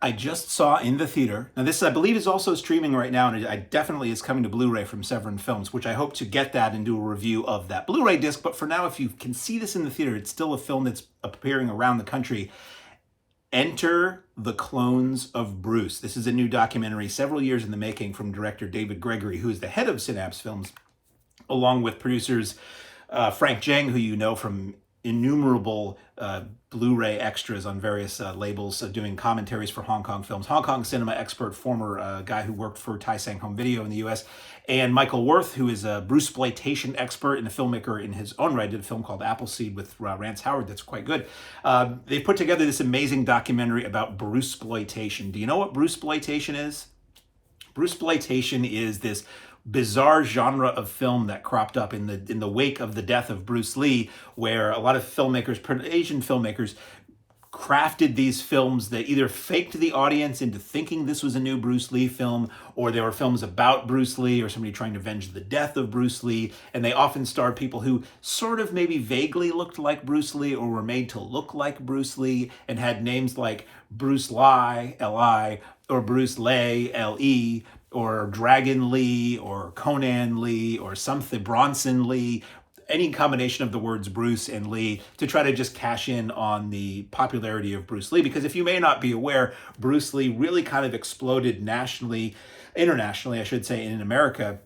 I just saw in the theater. Now, this I believe is also streaming right now, and it definitely is coming to Blu-ray from Severin Films, which I hope to get that and do a review of that Blu-ray disc. But for now, if you can see this in the theater, it's still a film that's appearing around the country. Enter the Clones of Bruce. This is a new documentary, several years in the making, from director David Gregory, who is the head of Synapse Films, along with producers Frank Jeng, who you know from innumerable Blu-ray extras on various labels, doing commentaries for Hong Kong films. Hong Kong cinema expert, former guy who worked for Tai Sang Home Video in the US. And Michael Worth, who is a Bruceploitation expert and a filmmaker in his own right, did a film called Appleseed with Rance Howard that's quite good. They put together this amazing documentary about Bruceploitation. Do you know what Bruceploitation is? Bruceploitation is this bizarre genre of film that cropped up in the wake of the death of Bruce Lee, where a lot of filmmakers, Asian filmmakers, crafted these films that either faked the audience into thinking this was a new Bruce Lee film, or they were films about Bruce Lee or somebody trying to avenge the death of Bruce Lee. And they often starred people who sort of maybe vaguely looked like Bruce Lee or were made to look like Bruce Lee and had names like Bruce Lee, L-I, or Bruce Lee, L-E, or Dragon Lee, or Conan Lee, or something, Bronson Lee, any combination of the words Bruce and Lee, to try to just cash in on the popularity of Bruce Lee. Because if you may not be aware, Bruce Lee really kind of exploded nationally, internationally, I should say, in America,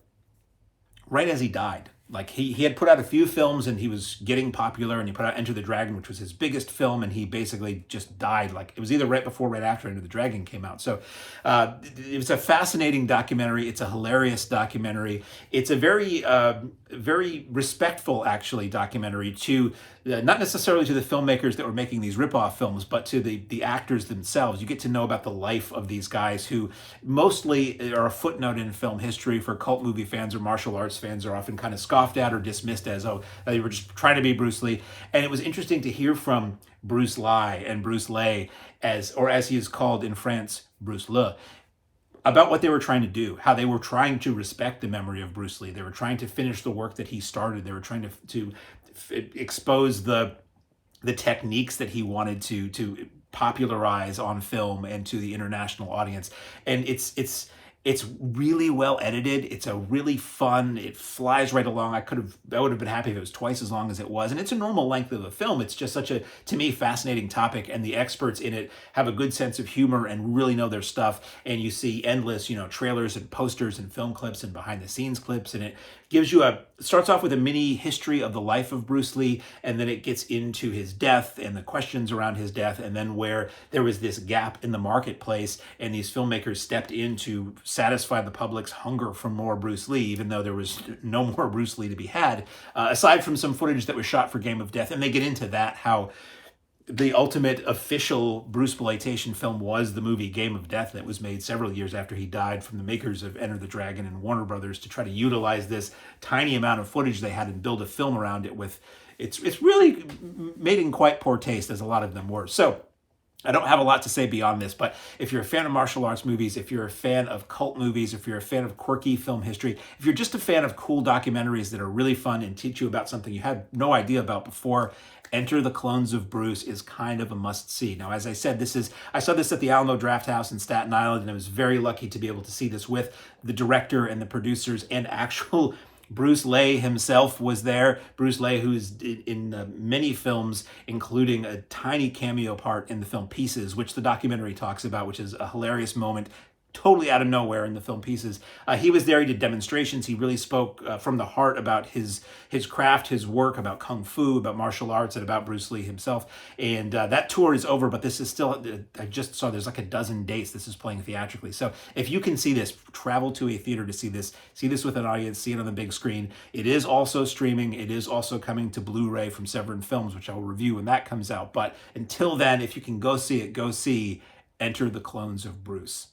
right as he died. Like he had put out a few films and he was getting popular, and he put out Enter the Dragon, which was his biggest film, and he basically just died. Like it was either right before or right after Enter the Dragon came out. So it was a fascinating documentary. It's a hilarious documentary. It's a very respectful, actually, documentary to not necessarily to the filmmakers that were making these ripoff films, but to the actors themselves. You get to know about the life of these guys who mostly are a footnote in film history for cult movie fans or martial arts fans, are often kind of scoffed at or dismissed as, oh, they were just trying to be Bruce Lee. And it was interesting to hear from Bruce Lee and Bruce Lee, as he is called in France, Bruce Le, about what they were trying to do, how they were trying to respect the memory of Bruce Lee. They were trying to finish the work that he started. They were trying to expose the techniques that he wanted to popularize on film and to the international audience. And it's really well edited. It's a really fun, it flies right along. I would have been happy if it was twice as long as it was. And it's a normal length of a film. It's just such a, to me, fascinating topic. And the experts in it have a good sense of humor and really know their stuff. And you see endless, trailers and posters and film clips and behind the scenes clips. And it gives you starts off with a mini history of the life of Bruce Lee, and then it gets into his death and the questions around his death, and then where there was this gap in the marketplace, and these filmmakers stepped in to satisfy the public's hunger for more Bruce Lee, even though there was no more Bruce Lee to be had, aside from some footage that was shot for Game of Death. And they get into that, how the ultimate official Bruceploitation film was the movie Game of Death that was made several years after he died, from the makers of Enter the Dragon and Warner Brothers, to try to utilize this tiny amount of footage they had and build a film around it with. It's really made in quite poor taste, as a lot of them were. So I don't have a lot to say beyond this, but if you're a fan of martial arts movies, if you're a fan of cult movies, if you're a fan of quirky film history, if you're just a fan of cool documentaries that are really fun and teach you about something you had no idea about before, Enter the Clones of Bruce is kind of a must-see. Now, as I said, I saw this at the Alamo Drafthouse in Staten Island, and I was very lucky to be able to see this with the director and the producers, and actual Bruce Lee himself was there. Bruce Lee, who is in many films, including a tiny cameo part in the film Pieces, which the documentary talks about, which is a hilarious moment, totally out of nowhere in the film Pieces. He was there. He did demonstrations. He really spoke from the heart about his craft, his work, about kung fu, about martial arts, and about Bruce Lee himself. And that tour is over, but this is still, I just saw there's like a dozen dates this is playing theatrically. So if you can see this, travel to a theater to see this with an audience, see it on the big screen. It is also streaming. It is also coming to Blu-ray from Severin Films, which I will review when that comes out. But until then, if you can go see it, go see Enter the Clones of Bruce.